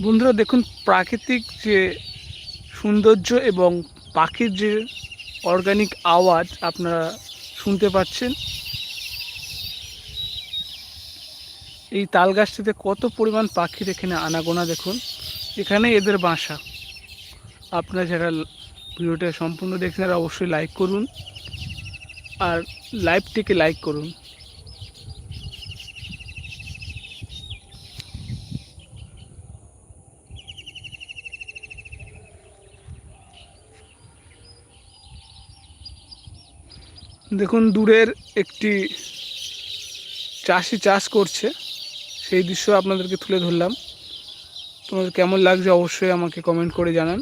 বন্ধুরা দেখুন, প্রাকৃতিক যে সৌন্দর্য এবং পাখির যে অর্গানিক আওয়াজ আপনারা শুনতে পাচ্ছেন। এই তাল গাছটিতে কত পরিমাণ পাখির এখানে আনাগোনা দেখুন। এখানে এদের বাসা। আপনারা যারা ভিডিওটা সম্পূর্ণ দেখছেন তারা অবশ্যই লাইক করুন আর লাইভটিকে লাইক করুন। দেখুন দূরের একটি চাষি চাষ করছে, সেই দৃশ্য আপনাদেরকে তুলে ধরলাম। তোমাদের কেমন লাগছে অবশ্যই আমাকে কমেন্ট করে জানান।